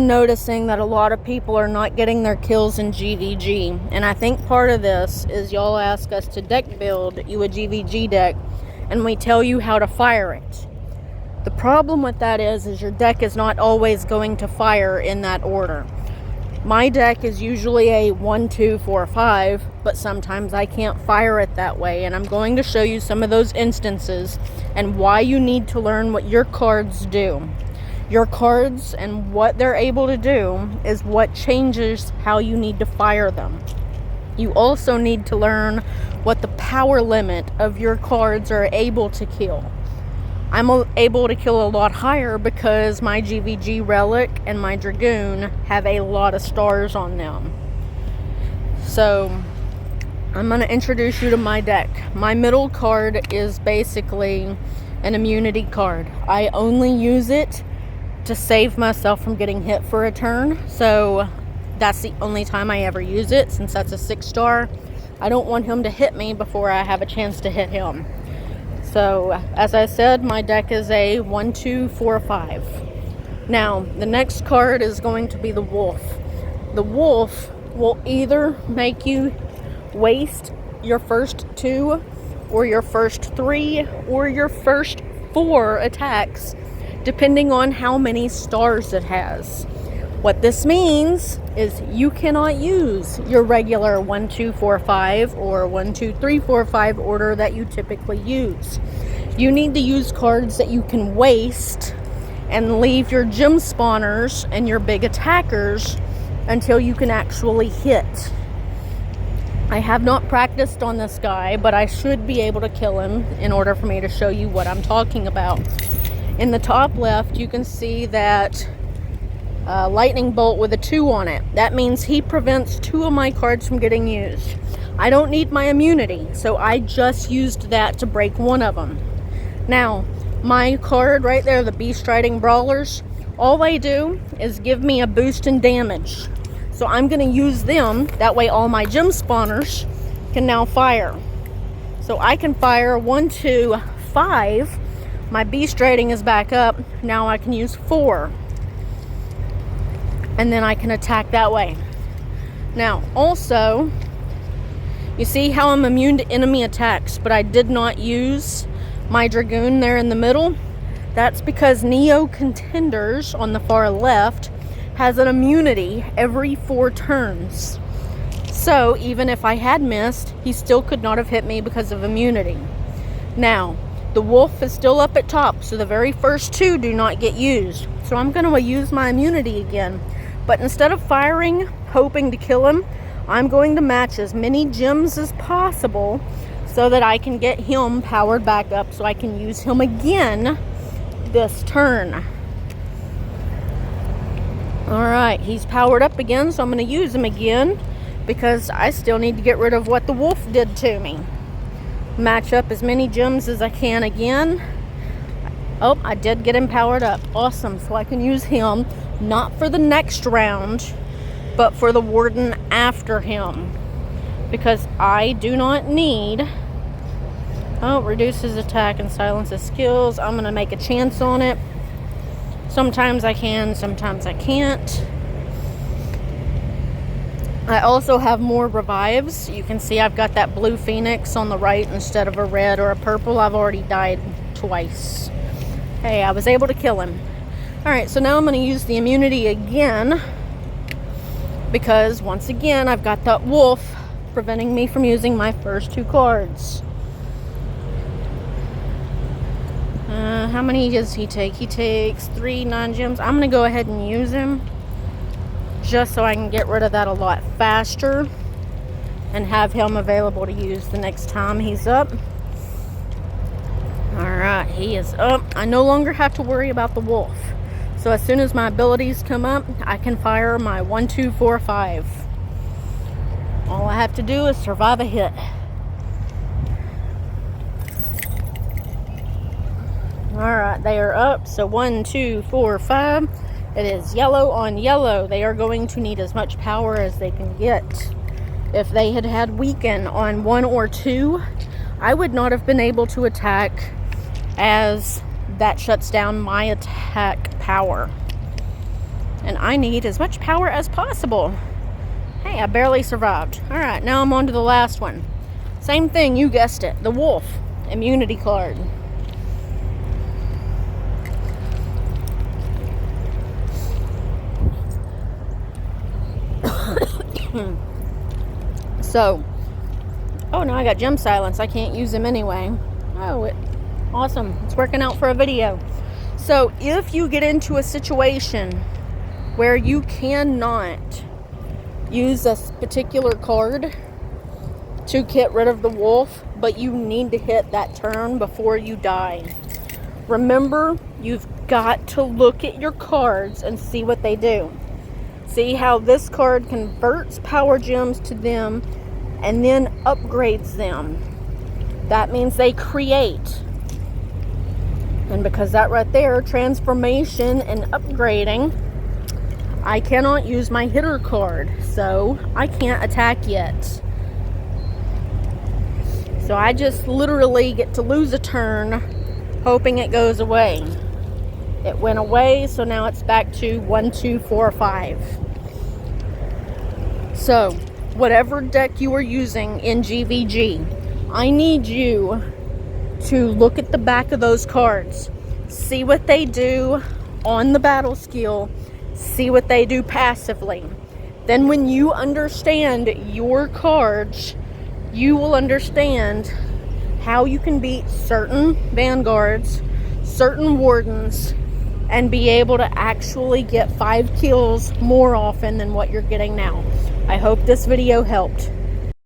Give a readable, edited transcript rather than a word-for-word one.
been noticing that a lot of people are not getting their kills in GvG, and I think part of this is y'all ask us to deck build you a GvG deck, and we tell you how to fire it. The problem with that is your deck is not always going to fire in that order. My deck is usually a 1, 2, 4, 5, but sometimes I can't fire it that way, and I'm going to show you some of those instances and why you need to learn what your cards do. Your cards and what they're able to do is what changes how you need to fire them. You also need to learn what the power limit of your cards are able to kill. I'm able to kill a lot higher because my GvG Relic and my Dragoon have a lot of stars on them. So, I'm going to introduce you to my deck. My middle card is basically an immunity card. I only use it to save myself from getting hit for a turn, so that's the only time I ever use it, since that's a 6-star. I don't want him to hit me before I have a chance to hit him. So, as I said, my deck is a 1, 2, 4, 5. Now, the next card is going to be the Wolf. The Wolf will either make you waste your first 2, or your first 3, or your first 4 attacks, depending on how many stars it has. What this means is you cannot use your regular 1, 2, 4, 5 or 1, 2, 3, 4, 5 order that you typically use. You need to use cards that you can waste and leave your gem spawners and your big attackers until you can actually hit. I have not practiced on this guy, but I should be able to kill him in order for me to show you what I'm talking about. In the top left, you can see that lightning bolt with a 2 on it. That means he prevents 2 of my cards from getting used. I don't need my immunity, so I just used that to break 1 of them. Now, my card right there, the Beast Riding Brawlers, all they do is give me a boost in damage. So I'm going to use them, that way all my gem spawners can now fire. So I can fire 1, 2, 5. My beast rating is back up. Now I can use 4. And then I can attack that way. Now, also, you see how I'm immune to enemy attacks, but I did not use my Dragoon there in the middle? That's because Neo Contenders on the far left has an immunity every 4 turns. So, even if I had missed, he still could not have hit me because of immunity. Now, the Wolf is still up at top, so the very first 2 do not get used. So I'm going to use my immunity again. But instead of firing, hoping to kill him, I'm going to match as many gems as possible so that I can get him powered back up so I can use him again this turn. Alright, he's powered up again, so I'm going to use him again because I still need to get rid of what the Wolf did to me. Match up as many gems as I can again. Oh, I did get him powered up. Awesome. So I can use him not for the next round, but for the Warden after him. Because I do not need... Oh, reduces attack and silences skills. I'm going to make a chance on it. Sometimes I can, sometimes I can't. I also have more revives. You can see I've got that blue phoenix on the right instead of a red or a purple. I've already died twice. Hey, I was able to kill him. Alright, so now I'm going to use the immunity again. Because, once again, I've got that Wolf preventing me from using my first 2 cards. How many does he take? He takes 3 non-gems. I'm going to go ahead and use him, just so I can get rid of that a lot faster and have him available to use the next time he's up. Alright, he is up. I no longer have to worry about the Wolf. So as soon as my abilities come up, I can fire my 1, 2, 4, 5. All I have to do is survive a hit. Alright, they are up. So 1, 2, 4, 5. It is yellow on yellow. They are going to need as much power as they can get. If they had had weaken on 1 or 2, I would not have been able to attack, as that shuts down my attack power. And I need as much power as possible. Hey, I barely survived. Alright, now I'm on to the last one. Same thing, you guessed it. The wolf. Immunity card. So, oh, now I got gem silence. I can't use them anyway. Oh, awesome. It's working out for a video. So, if you get into a situation where you cannot use a particular card to get rid of the wolf, but you need to hit that turn before you die, remember, you've got to look at your cards and see what they do. See how this card converts power gems to them and then upgrades them. That means they create. And because that right there, transformation and upgrading, I cannot use my hitter card, so I can't attack yet. So I just literally get to lose a turn, hoping it goes away. It went away, so now it's back to 1, 2, 4, 5. So, whatever deck you are using in GvG, I need you to look at the back of those cards. See what they do on the battle skill. See what they do passively. Then when you understand your cards, you will understand how you can beat certain vanguards, certain wardens, and be able to actually get 5 kills more often than what you're getting now. I hope this video helped.